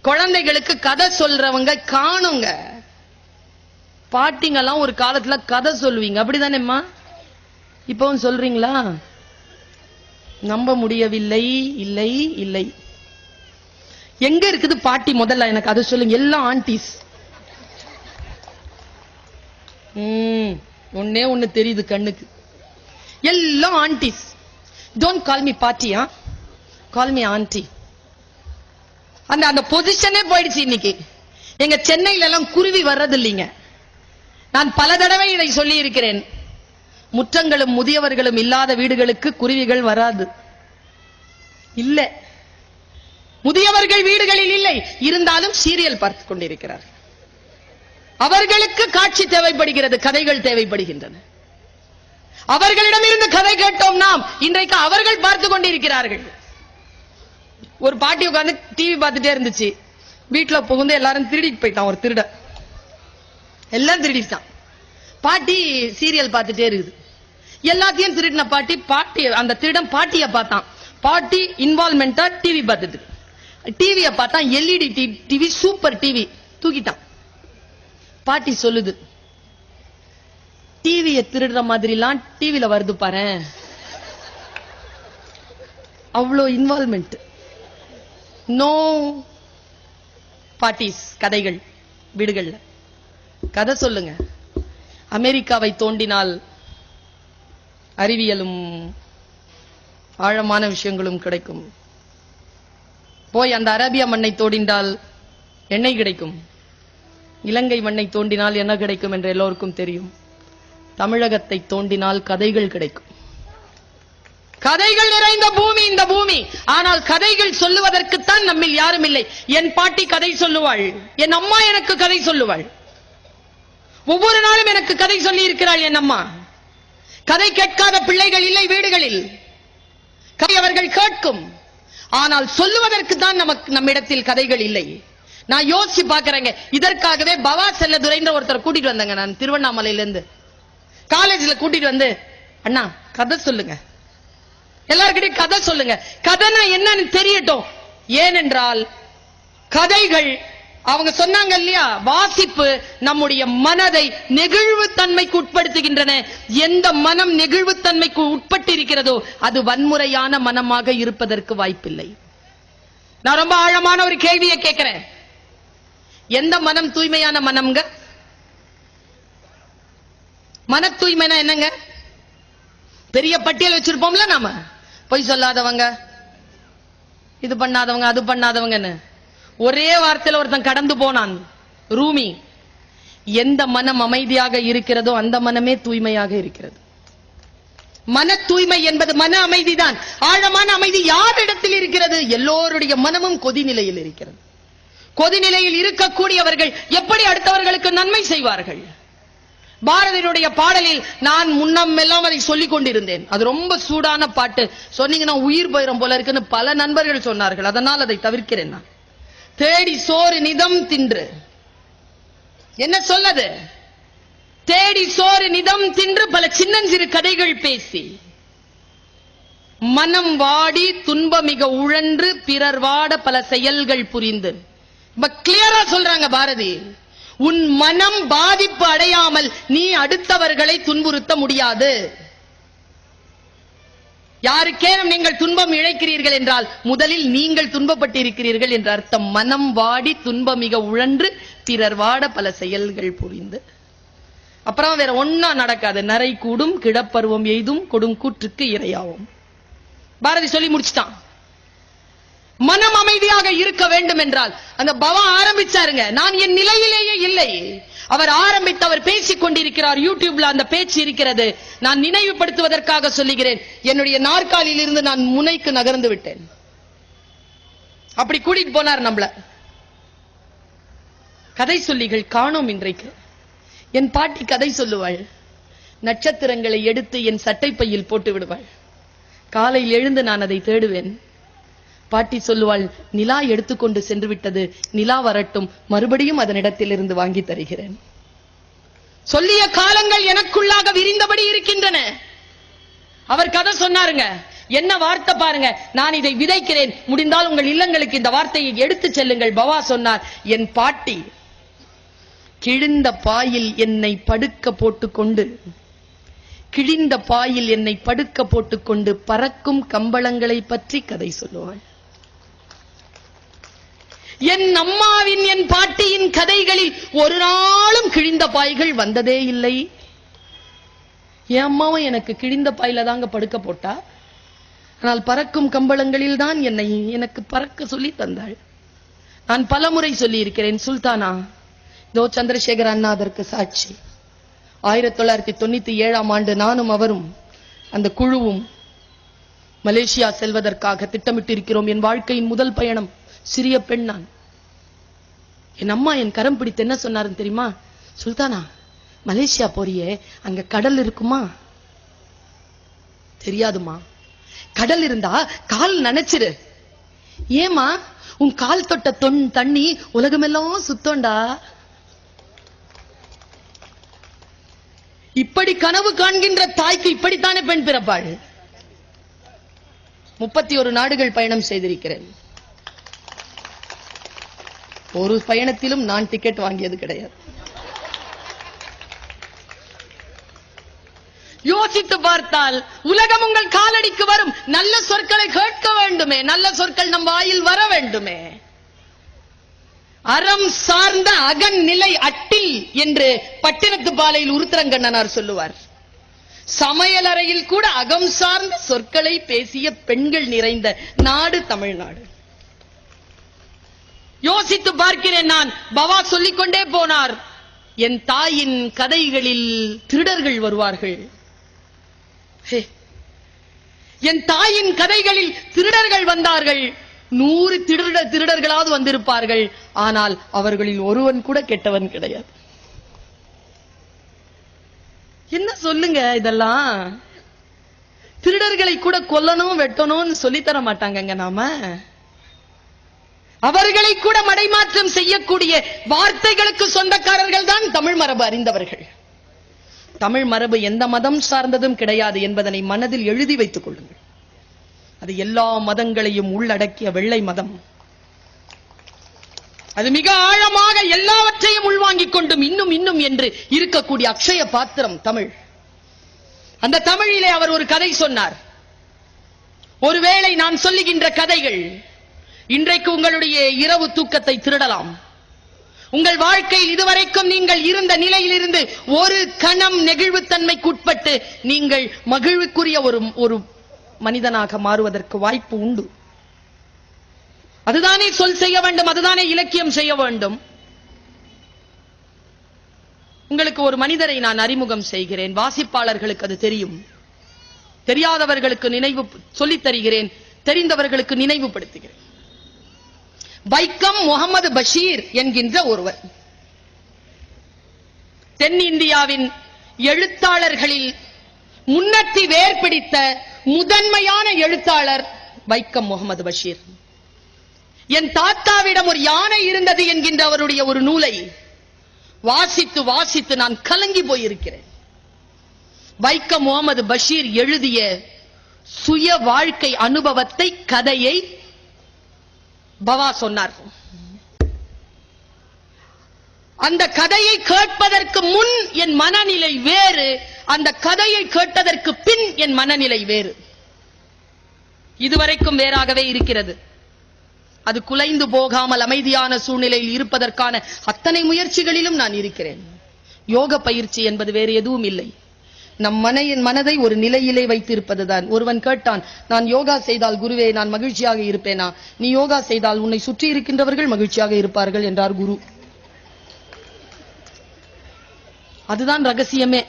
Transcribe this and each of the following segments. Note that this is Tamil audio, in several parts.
குழந்தைகளுக்கு கதை சொல்றவங்க காணுங்க. பாட்டிங்கெல்லாம் ஒரு காலத்துல கதை சொல்லுவீங்க, அப்படிதானேம்மா? இப்பவும் சொல்றீங்களா? நம்ப முடியவில்லை. இல்லை இல்லை. எங்க இருக்குது பாட்டி? முதல்ல எனக்கு அதை சொல்லுங்க. எல்லாம் ஆன்டிஸ். ஒன்னே ஒண்ணு தெரியுது கண்ணுக்கு, எல்லாம் aunties. Don't call me Bhatia, call me anti. அந்த பொசிஷனே போயிடுச்சு இன்னைக்கு. எங்க சென்னையில எல்லாம் குருவி வர்றது இல்லைங்க. நான் பல தடவை இதை சொல்லி இருக்கிறேன். முற்றங்களும் முதியவர்களும் இல்லாத வீடுகளுக்கு குருவிகள் வராது. இல்ல, முதியவர்கள் வீடுகளில் இல்லை, இருந்தாலும் சீரியல் பார்த்துக் கொண்டிருக்கிறார். அவர்களுக்கு காட்சி தேவைப்படுகிறது, கதைகள் தேவைப்படுகின்றன. அவர்களிடமிருந்து கதை கேட்டோம் நாம். இன்றைக்கு அவர்கள் பார்த்துக் கொண்டிருக்கிறார்கள். ஒரு பாட்டி உட்கார்ந்து டிவி பார்த்துட்டே இருந்துச்சு. வீட்டுல புகுந்து எல்லாரும் திருடிட்டு போயிட்டான். ஒரு திருட எல்லாம் திருடிட்டான். பாட்டி சீரியல் பார்த்துட்டே இருக்குது. எல்லாத்தையும் திருடின பாட்டி அந்த திருடன் பாட்டிய பார்த்தான். பாட்டி இன்வால்மெண்டா டிவி பார்த்துட்டு, டிவிய பார்த்தான் எல்இடி டிவி, சூப்பர் டிவி, தூக்கிட்டான். பாட்டி சொல்லுது, டிவிய திருடுற மாதிரி எல்லாம் டிவில வருது பாரு. அவ்வளோ இன்வால்மெண்ட். நோ பாட்டிஸ். கதைகள் வீடுகள்ல கதை சொல்லுங்க. அமெரிக்காவை தோண்டினால் அறிவியலும் ஆழமான விஷயங்களும் கிடைக்கும். போய் அந்த அரேபிய மண்ணை தோண்டினால் எண்ணெய் கிடைக்கும். இலங்கை மண்ணை தோண்டினால் என்ன கிடைக்கும் என்று எல்லோருக்கும் தெரியும். தமிழகத்தை தோண்டினால் கதைகள் கிடைக்கும். கதைகள் நிறைந்த பூமி இந்த பூமி. ஆனால் கதைகள் சொல்லுவதற்குத்தான் நம்மில் யாரும் இல்லை. என் பாட்டி கதை சொல்லுவாள், என் அம்மா எனக்கு கதை சொல்லுவாள். ஒவ்வொரு நாளும் எனக்கு கதை சொல்லி இருக்கிறாள் என் அம்மா. கதை கேட்காத பிள்ளைகள் இல்லை வீடுகளில். கதை அவர்கள் கேட்கும், ஆனால் சொல்லுவதற்கு தான் நம்மிடத்தில் கதைகள் இல்லை. நான் யோசிச்சு பாக்குறேங்க. இதற்காகவே பவா செல்லதுரைன்ற ஒருத்தர் கூட்டிட்டு வந்தாங்க. நான் திருவண்ணாமலையில இருந்து காலேஜ்ல கூட்டிட்டு வந்து, அண்ணா கதை சொல்லுங்க, எல்லார்கிட்டையும் கதை சொல்லுங்க, கதைனா என்னன்னு தெரியட்டும். ஏனென்றால் கதைகள் அவங்க சொன்னாங்க இல்லையா, வாசிப்பு நம்முடைய மனதை நெகிழ்வுத்தன்மைக்கு உட்படுத்துகின்றன. எந்த மனம் நெகிழ்வுத்தன்மைக்கு உட்பட்டு இருக்கிறதோ அது வன்முறையான மனமாக இருப்பதற்கு வாய்ப்பில்லை. நான் ரொம்ப ஆழமான ஒரு கேள்வியை கேட்கிறேன். எந்த மனம் தூய்மையான மனம்ங்க? மன தூய்மைனா என்னங்க? பெரிய பட்டியல் வச்சிருப்போம்ல நாம, பொய் சொல்லாதவங்க, இது பண்ணாதவங்க, அது பண்ணாதவங்கன்னு. ஒரே வார்த்தையில ஒருத்தன் கடந்து போனான், ரூமி. எந்த மனம் அமைதியாக இருக்கிறதோ அந்த மனமே தூய்மையாக இருக்கிறது. மன தூய்மை என்பது மன அமைதிதான். ஆழமான அமைதி யாரிடத்தில் இருக்கிறது? எல்லோருடைய மனமும் கொதிநிலையில் இருக்கிறது. கொதிநிலையில் இருக்கக்கூடியவர்கள் எப்படி அடுத்தவர்களுக்கு நன்மை செய்வார்கள்? பாரதியினுடைய பாடலில் நான் முன்னமெல்லாம் அதை சொல்லிக் கொண்டிருந்தேன். அது ரொம்ப சூடான பாட்டு, சொன்னீங்கன்னா உயிர் போயிரும் போல இருக்குன்னு பல நண்பர்கள் சொன்னார்கள். அதனால் அதை தவிர்க்கிறேன். நான் தேடி சோறு நிதம் தின்று, என்ன சொல்லது? தேடி சோறு நிதம் தின்று பல சின்னஞ்சிறு கதைகள் பேசி, மனம் வாடி துன்பமிக உழன்று பிறர் வாட பல செயல்கள் புரிந்து. கிளியரா சொல்றாங்க பாரதி, உன் மனம் பாதிப்பு அடையாமல் நீ அடுத்தவர்களை துன்புறுத்த முடியாது. யாருக்கேனும் நீங்கள் துன்பம் இழைக்கிறீர்கள் என்றால் முதலில் நீங்கள் துன்பப்பட்டிருக்கிறீர்கள் என்ற அர்த்தம். மனம் வாடி துன்பமிக உழன்று பிறர் வாட பல செயல்கள் புரிந்து. அப்புறம் வேற ஒன்னா நடக்காது. நரை கூடும் கிடப்பருவம் எய்தும் கொடும் கூற்றுக்கு இரையாவும். பாரதி சொல்லி முடிச்சுட்டான். மனம் அமைதியாக இருக்க வேண்டும் என்றால் அந்த பவா ஆரம்பிச்சாருங்க. நான் என் நிலையிலேயே இல்லை. அவர் ஆரம்பித்து அவர் பேசிக் கொண்டிருக்கிறார். யூடியூப்ல அந்த பேச்சு இருக்கிறது. நான் நினைவுபடுத்துவதற்காக சொல்லுகிறேன். என்னுடைய நாற்காலியில் இருந்து நான் முனைக்கு நகர்ந்து விட்டேன். அப்படி கூட்டிட்டு போனார் நம்மள. கதை சொல்லிகள் காணோம் இன்றைக்கு. என் பாட்டி கதை சொல்லுவாள். நட்சத்திரங்களை எடுத்து என் சட்டை பையில் போட்டு விடுவாள். காலையில் எழுந்து நான் அதை தேடுவேன். பாட்டி சொல்லுவாள், நிலா எடுத்துக்கொண்டு சென்று விட்டது, நிலா வரட்டும், மறுபடியும் அதனிடத்தில் இருந்து வாங்கி தருகிறேன். சொல்லிய காலங்கள் எனக்குள்ளாக விரிந்தபடி இருக்கின்றன. அவர் கதை சொன்னாருங்க. என்ன வார்த்தை பாருங்க. நான் இதை விதைக்கிறேன், முடிந்தால் உங்கள் இல்லங்களுக்கு இந்த வார்த்தையை எடுத்து செல்லுங்கள். பவா சொன்னார், என் பாட்டி கிழிந்த பாயில் என்னை படுக்க போட்டுக்கொண்டு, கிழிந்த பாயில் என்னை படுக்க போட்டுக்கொண்டு பறக்கும் கம்பளங்களை பற்றி கதை சொல்லுவாள். என் அம்மாவின், என் பாட்டியின் கதைகளில் ஒரு நாளும் கிழிந்த பாய்கள் வந்ததே இல்லை. என் அம்மாவும் எனக்கு கிழிந்த பாயில தாங்க படுக்க போட்டா, ஆனால் பறக்கும் கம்பளங்களில் தான் என்னை எனக்கு பறக்க சொல்லி தந்தாள். நான் பலமுறை சொல்லி இருக்கிறேன் சுல்தானா. தோ சந்திரசேகர் அண்ணா அதற்கு சாட்சி. 1997 நானும் அவரும் அந்த குழுவும் மலேசியா செல்வதற்காக திட்டமிட்டிருக்கிறோம். என் வாழ்க்கையின் முதல் பயணம். சிறிய பெண் நான். என் அம்மா என் கரம் பிடித்து என்ன சொன்னாருன்னு தெரியுமா? சுல்தானா, மலேசியா போறியே, அங்க கடல் இருக்குமா? தெரியாதுமா. கடல் இருந்தா கால் நனைச்சிரு. ஏமா? உன் கால் தொட்ட தண்ணி உலகமெல்லாம் சுத்தோண்டா. இப்படி கனவு காண்கின்ற தாய்க்கு இப்படித்தானே பெண் பிறப்பாள். 31 நாடுகள் பயணம் செய்திருக்கிறேன். ஒரு பயணத்திலும் நான் டிக்கெட் வாங்கியது கிடையாது. யோசித்து பார்த்தால் உலகம் உங்கள் காலடிக்கு வரும். நல்ல சொற்களை கேட்க வேண்டுமே, நல்ல சொற்கள் நம் வாயில் வர வேண்டுமே. அறம் சார்ந்த அகநிலை அட்டில் என்று பட்டினத்து பாலையில் உருத்திரங்கண்ணனார் சொல்லுவார். சமையல் அறையில் கூட அகம் சார்ந்த சொற்களை பேசிய பெண்கள் நிறைந்த நாடு தமிழ்நாடு. யோசித்து பார்க்கிறேன் நான். பவா சொல்லிக்கொண்டே போனார், என் தாயின் கதைகளில் திருடர்கள் வருவார்கள். என் தாயின் கதைகளில் திருடர்கள் வந்தார்கள். 100 திருடர்களாவது வந்திருப்பார்கள். ஆனால் அவர்களில் ஒருவன் கூட கெட்டவன் கிடையாது. என்ன சொல்லுங்க இதெல்லாம்? திருடர்களை கூட கொல்லணும் வெட்டணும்னு சொல்லித்தர மாட்டாங்க. நாம அவர்களை கூட மடைமாற்றம் செய்யக்கூடிய வார்த்தைகளுக்கு சொந்தக்காரர்கள் தான் தமிழ் மரபு அறிந்தவர்கள். தமிழ் மரபு எந்த மதம் சார்ந்ததும் கிடையாது என்பதனை மனதில் எழுதி வைத்துக் கொள்ளுங்கள். அது எல்லா மதங்களையும் உள்ளடக்கிய வெள்ளை மதம். அது மிக ஆழமாக எல்லாவற்றையும் உள்வாங்கிக் கொண்டும் இன்னும் என்று இருக்கக்கூடிய அக்ஷய பாத்திரம் தமிழ். அந்த தமிழிலே அவர் ஒரு கதை சொன்னார். ஒருவேளை நான் சொல்லுகின்ற கதைகள் இன்றைக்கு உங்களுடைய இரவு தூக்கத்தை திருடலாம். உங்கள் வாழ்க்கையில் இதுவரைக்கும் நீங்கள் இருந்த நிலையிலிருந்து ஒரு கணம் நெகிழ்வுத்தன்மைக்குட்பட்டு நீங்கள் மகிழ்வுக்குரிய ஒரு மனிதனாக மாறுவதற்கு வாய்ப்பு உண்டு. அதுதானே சொல் செய்ய வேண்டும், அதுதானே இலக்கியம் செய்ய வேண்டும். உங்களுக்கு ஒரு மனிதரை நான் அறிமுகம் செய்கிறேன். வாசிப்பாளர்களுக்கு அது தெரியும், தெரியாதவர்களுக்கு நினைவு சொல்லித் தருகிறேன், தெரிந்தவர்களுக்கு நினைவுபடுத்துகிறேன். வைக்கம் முகமது பஷீர் என்கின்ற ஒருவர் தென்னிந்தியாவின் எழுத்தாளர்களில் முன்னத்தி வேர் பிடித்த முதன்மையான எழுத்தாளர் வைக்கம் முகமது பஷீர். என் தாத்தாவிடம் ஒரு யானை இருந்தது என்கின்ற அவருடைய ஒரு நூலை வாசித்து வாசித்து நான் கலங்கி போயிருக்கிறேன். வைக்கம் முகமது பஷீர் எழுதிய சுய வாழ்க்கை அனுபவத்தை, கதையை பவா சொன்னார். அந்த கதையை கேட்பதற்கு முன் என் மனநிலை வேறு, அந்த கதையை கேட்டதற்கு பின் என் மனநிலை வேறு. இதுவரைக்கும் வேறாகவே இருக்கிறது. அது குலைந்து போகாமல் அமைதியான சூழ்நிலையில் இருப்பதற்கான அத்தனை முயற்சிகளிலும் நான் இருக்கிறேன். யோக பயிற்சி என்பது வேறு எதுவும் இல்லை. நம் மனதை ஒரு நிலையிலே வைத்திருப்பதுதான். ஒருவன் கேட்டான், நான் யோகா செய்தால் குருவே நான் மகிழ்ச்சியாக இருப்பேனா? நீ யோகா செய்தால் உன்னை சுற்றி இருக்கின்றவர்கள் மகிழ்ச்சியாக இருப்பார்கள் என்றார் குரு. அதுதான் ரகசியமே.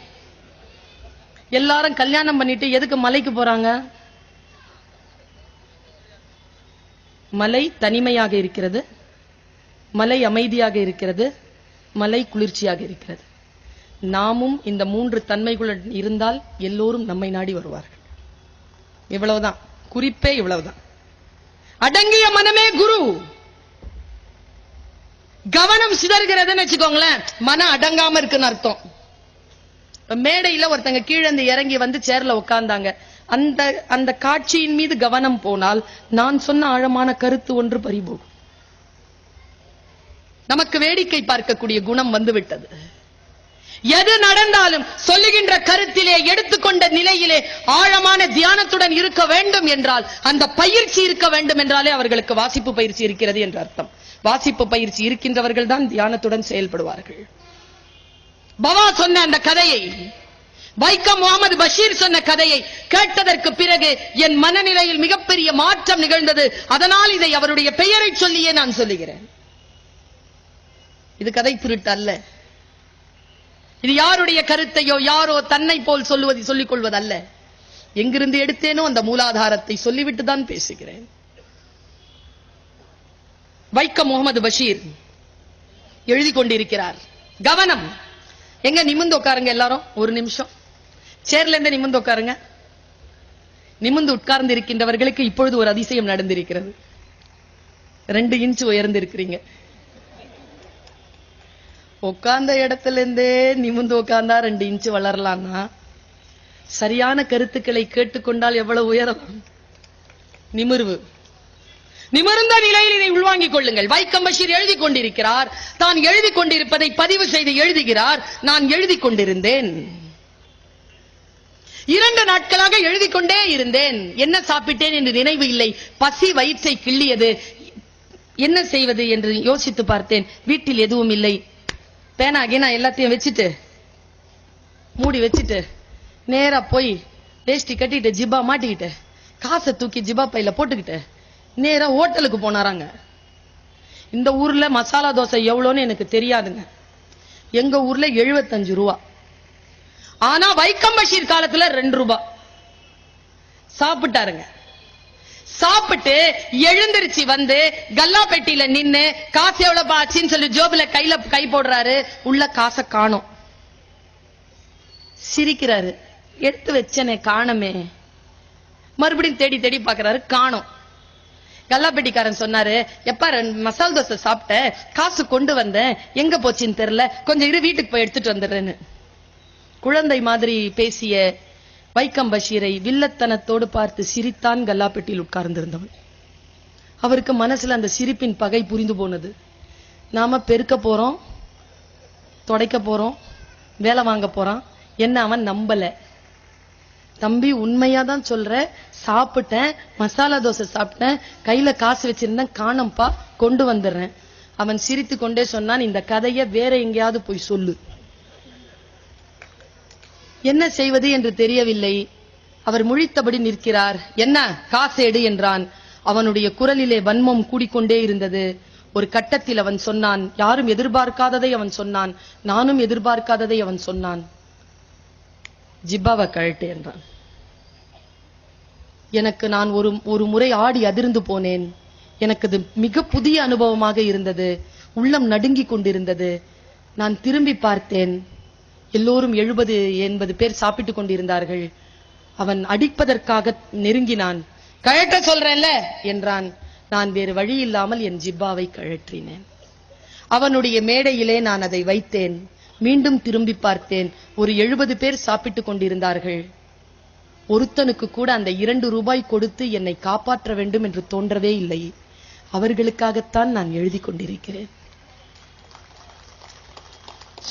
எல்லாரும் கல்யாணம் பண்ணிட்டு எதுக்கு மலைக்கு போறாங்க? மலை தனிமையாக இருக்கிறது, மலை அமைதியாக இருக்கிறது, மலை குளிர்ச்சியாக இருக்கிறது. நாமும் இந்த 3 தன்மைகளுடன் இருந்தால் எல்லோரும் நம்மை நாடி வருவார்கள். இவ்வளவுதான் குறிப்பே, இவ்வளவுதான். அடங்கிய மனமே குரு. கவனம் சிதறுகிறதுன்னு வச்சுக்கோங்களேன், மனம் அடங்காம இருக்குன்னு அர்த்தம். மேடையில ஒருத்தங்க கீழே இறங்கி வந்து சேர்ல உட்கார்ந்தாங்க. அந்த அந்த காட்சியின் மீது கவனம் போனால் நான் சொன்ன ஆழமான கருத்து ஒன்று பறிபோகும். நமக்கு வேடிக்கை பார்க்கக்கூடிய குணம் வந்துவிட்டது. எது நடந்தாலும் சொல்லுகின்ற கருத்திலே எடுத்துக்கொண்ட நிலையிலே ஆழமான தியானத்துடன் இருக்க வேண்டும் என்றால், அந்த பயிற்சி இருக்க வேண்டும் என்றாலே அவர்களுக்கு வாசிப்பு பயிற்சி இருக்கிறது என்ற அர்த்தம். வாசிப்பு பயிற்சி இருக்கின்றவர்கள் தான் தியானத்துடன் செயல்படுவார்கள். பவா சொன்ன அந்த கதையை, வைக்கம் முகமது பஷீர் சொன்ன கதையை கேட்டதற்கு பிறகு என் மனநிலையில் மிகப்பெரிய மாற்றம் நிகழ்ந்தது. அதனால் இதை அவருடைய பெயரை சொல்லியே நான் சொல்லுகிறேன். இது கதை திருட்டு அல்ல. இது யாருடைய கருத்தையோ யாரோ தன்னை போல் சொல்லிக் கொள்வதல்ல. எங்கிருந்து எடுத்தேனோ அந்த மூலாதாரத்தை சொல்லிவிட்டு தான் பேசுகிறேன். வைக்கம் முகமது பஷீர் எழுதி கொண்டிருக்கிறார். கவனம். எங்க நிமிர்ந்து உட்காருங்க எல்லாரும். ஒரு நிமிஷம் சேர்ல இருந்து நிமிர்ந்து உட்காருங்க. நிமிர்ந்து உட்கார்ந்து இருக்கின்றவர்களுக்கு இப்பொழுது ஒரு அதிசயம் நடந்திருக்கிறது. 2 இன்ச் உயர்ந்து இருக்கிறீங்க. உட்கார்ந்த இடத்துல இருந்தே நிமிர்ந்து உட்கார்ந்தா 2 இன்ச் வளரலாம்னா, சரியான கருத்துக்களை கேட்டுக்கொண்டால் எவ்வளவு உயரலாம். நிமிர்வு. நிமிர்ந்த நிலையில் இதை உள்வாங்கிக் கொள்ளுங்கள். வைக்கம் பஷீர் எழுதி கொண்டிருக்கிறார். தான் எழுதி கொண்டிருப்பதை பதிவு செய்து எழுதுகிறார். நான் எழுதி கொண்டிருந்தேன். 2 நாட்களாக எழுதி கொண்டே இருந்தேன். என்ன சாப்பிட்டேன் என்று நினைவு இல்லை. பசி வயிற்றை கிள்ளியது. என்ன செய்வது என்று யோசித்து பார்த்தேன். வீட்டில் எதுவும் இல்லை. பேனாகி நான் எல்லாத்தையும் வச்சுட்டு மூடி வச்சுட்டு நேரா போய் வேஷ்டி கட்டிட்டு ஜிப்பா மாட்டிக்கிட்டு காசை தூக்கி ஜிப்பா பையில போட்டுக்கிட்டு நேரா ஹோட்டலுக்கு போனாராங்க. இந்த ஊர்ல மசாலா தோசை எவ்வளோன்னு எனக்கு தெரியாதுங்க. எங்க ஊர்ல 75 ரூபா. ஆனா வைக்கம் பஷீர் காலத்துல 2 ரூபா. சாப்பிட்டாருங்க. சாப்பிட்டு எழுந்திருச்சு வந்து கல்லா பெட்டியில நின்னு காசு எவ்வளவு ஆச்சுன்னு சொல்லி ஜோபில கை போடுறாரு. உள்ள காசை காணோம். சிரிக்கிறாரு. எடுத்து வச்சனே காணமே. மறுபடியும் தேடி தேடி பாக்குறாரு. காணோம். கல்லா பெட்டிக்காரன் சொன்னாரு, எப்பா மசால் தோசை சாப்பிட்ட, காசு கொண்டு வந்தேன், எங்க போச்சுன்னு தெரியல, கொஞ்சம் இரு வீட்டுக்கு போய் எடுத்துட்டு வந்துடுறேன்னு. குழந்தை மாதிரி பேசிய வைக்கம் பஷீரை வில்லத்தனத்தோடு பார்த்து சிரித்தான் கல்லாப்பெட்டியில் உட்கார்ந்திருந்தவன். அவருக்கு மனசுல அந்த சிரிப்பின் பகை புரிந்து போனது. நாம பெருக்க போறோம், தொடைக்க போறோம், வேலை வாங்க போறான். என்ன அவன் நம்பல. தம்பி உண்மையாதான் சொல்ற, சாப்பிட்டேன், மசாலா தோசை சாப்பிட்டேன், கையில காசு வச்சிருந்தேன், காணம்பா, கொண்டு வந்துடுறேன். அவன் சிரித்து கொண்டே சொன்னான், இந்த கதையை வேற எங்கேயாவது போய் சொல்லு. என்ன செய்வது என்று தெரியவில்லை. அவர் முழித்தபடி நிற்கிறார். என்ன காசு எடு என்றான். அவனுடைய குரலிலே வன்மம் கூடிக்கொண்டே இருந்தது. ஒரு கட்டத்தில் அவன் சொன்னான், யாரும் எதிர்பார்க்காததை அவன் சொன்னான், நானும் எதிர்பார்க்காததை அவன் சொன்னான். ஜிப்பாவை கழட்டு என்றான். எனக்கு நான் ஒரு முறை ஆடி அதிர்ந்து போனேன். எனக்கு அது மிக புதிய அனுபவமாக இருந்தது. உள்ளம் நடுங்கிக் கொண்டிருந்தது. நான் திரும்பி பார்த்தேன். எல்லோரும் 70-80 பேர் சாப்பிட்டுக் கொண்டிருந்தார்கள். அவன் அடிப்பதற்காக நெருங்கினான். கழட்ட சொல்றேன்ல என்றான். நான் வேறு வழி இல்லாமல் என் ஜிப்பாவை கழற்றினேன். அவனுடைய மேடையிலே நான் அதை வைத்தேன். மீண்டும் திரும்பி பார்த்தேன். ஒரு 70 பேர் சாப்பிட்டுக் கொண்டிருந்தார்கள். ஒருத்தனுக்கு கூட அந்த 2 ரூபாய் கொடுத்து என்னை காப்பாற்ற வேண்டும் என்று தோன்றவே இல்லை. அவர்களுக்காகத்தான் நான் எழுதி கொண்டிருக்கிறேன்.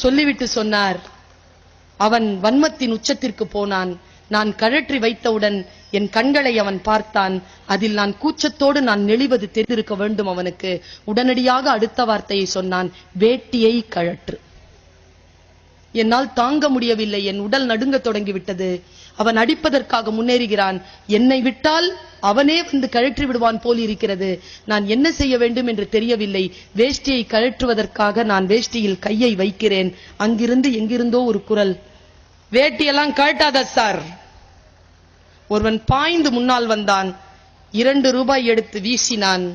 சொல்லிவிட்டு சொன்னார். அவன் வன்மத்தின் உச்சத்திற்கு போனான். நான் கழற்றி வைத்தவுடன் என் கண்களை அவன் பார்த்தான். அதில் நான் கூச்சத்தோடு நான் நெளிவது தெரிந்திருக்க வேண்டும் அவனுக்கு. உடனடியாக அடுத்த வார்த்தையை சொன்னான், வேட்டியை கழற்று. என்னால் தாங்க முடியவில்லை. என் உடல் நடுங்க தொடங்கிவிட்டது. அவன் அடிப்பதற்காக முன்னேறுகிறான். என்னை விட்டால் அவனே வந்து கழற்றி விடுவான் போல் இருக்கிறது. நான் என்ன செய்ய வேண்டும் என்று தெரியவில்லை. வேஷ்டியை கழற்றுவதற்காக நான் வேஷ்டியில் கையை வைக்கிறேன். அங்கிருந்து எங்கிருந்தோ ஒரு குரல், வேட்டியெல்லாம் கழட்டாத சார். ஒருவன் பாய்ந்து முன்னால் வந்தான். 2 ரூபாய் எடுத்து வீசினான்.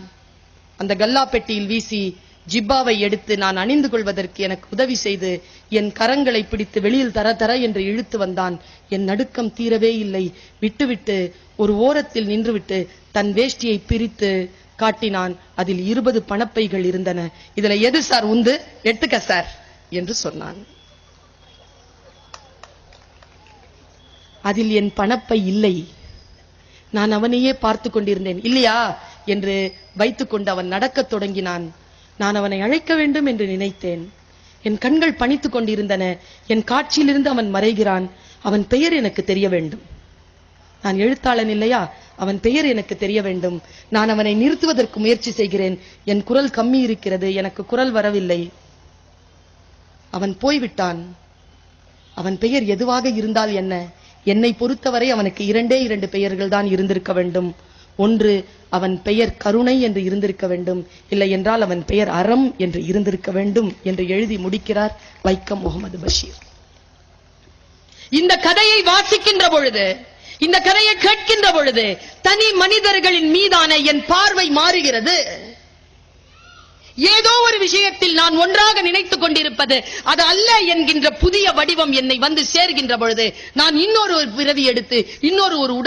அந்த கல்லா பெட்டியில் வீசி ஜிப்பாவை எடுத்து நான் அணிந்து கொள்வதற்கு எனக்கு உதவி செய்து என் கரங்களை பிடித்து வெளியில் தர என்று இழுத்து வந்தான். என் நடுக்கம் தீரவே இல்லை. விட்டுவிட்டு ஒரு ஓரத்தில் நின்றுவிட்டு தன் வேஷ்டியை பிரித்து காட்டினான். அதில் 20 பணப்பைகள் இருந்தன. இதுல எது சார் உந்து, எடுத்துக்க சார் என்று சொன்னான். அதில் என் பணப்பை இல்லை. நான் அவனையே பார்த்து கொண்டிருந்தேன் இல்லையா என்று வைத்துக்கொண்டு அவன் நடக்கத் தொடங்கினான். நான் அவனை அழைக்க வேண்டும் என்று நினைத்தேன். என் கண்கள் பணித்துக் கொண்டிருந்தன. என் காட்சியிலிருந்து அவன் மறைகிறான். அவன் பெயர் எனக்கு தெரிய வேண்டும். நான் எழுத்தாளன் இல்லையா? அவன் பெயர் எனக்கு தெரிய வேண்டும். நான் அவனை நிறுத்துவதற்கு முயற்சி செய்கிறேன். என் குரல் கம்மி இருக்கிறது, எனக்கு குரல் வரவில்லை. அவன் போய்விட்டான். அவன் பெயர் எதுவாக இருந்தால் என்ன? என்னை பொறுத்தவரை அவனுக்கு 2 பெயர்கள் தான் இருந்திருக்க வேண்டும். ஒன்று, அவன் பெயர் கருணை என்று இருந்திருக்க வேண்டும், இல்லை என்றால் அவன் பெயர் அறம் என்று இருந்திருக்க வேண்டும் என்று எழுதி முடிக்கிறார் வைக்கம் முகமது பஷீர். இந்த கதையை வாசிக்கின்ற பொழுது, இந்த கதையை கேட்கின்ற பொழுது தனி மனிதர்களின் மீதான என் பார்வை மாறுகிறது. ஏதோ ஒரு விஷயத்தில் நான் ஒன்றாக நினைத்துக் கொண்டிருப்பது அது அல்ல என்கின்ற புதிய வடிவம் என்னை வந்து சேர்கின்ற பொழுது நான் இன்னொரு பிறவி எடுத்து இன்னொரு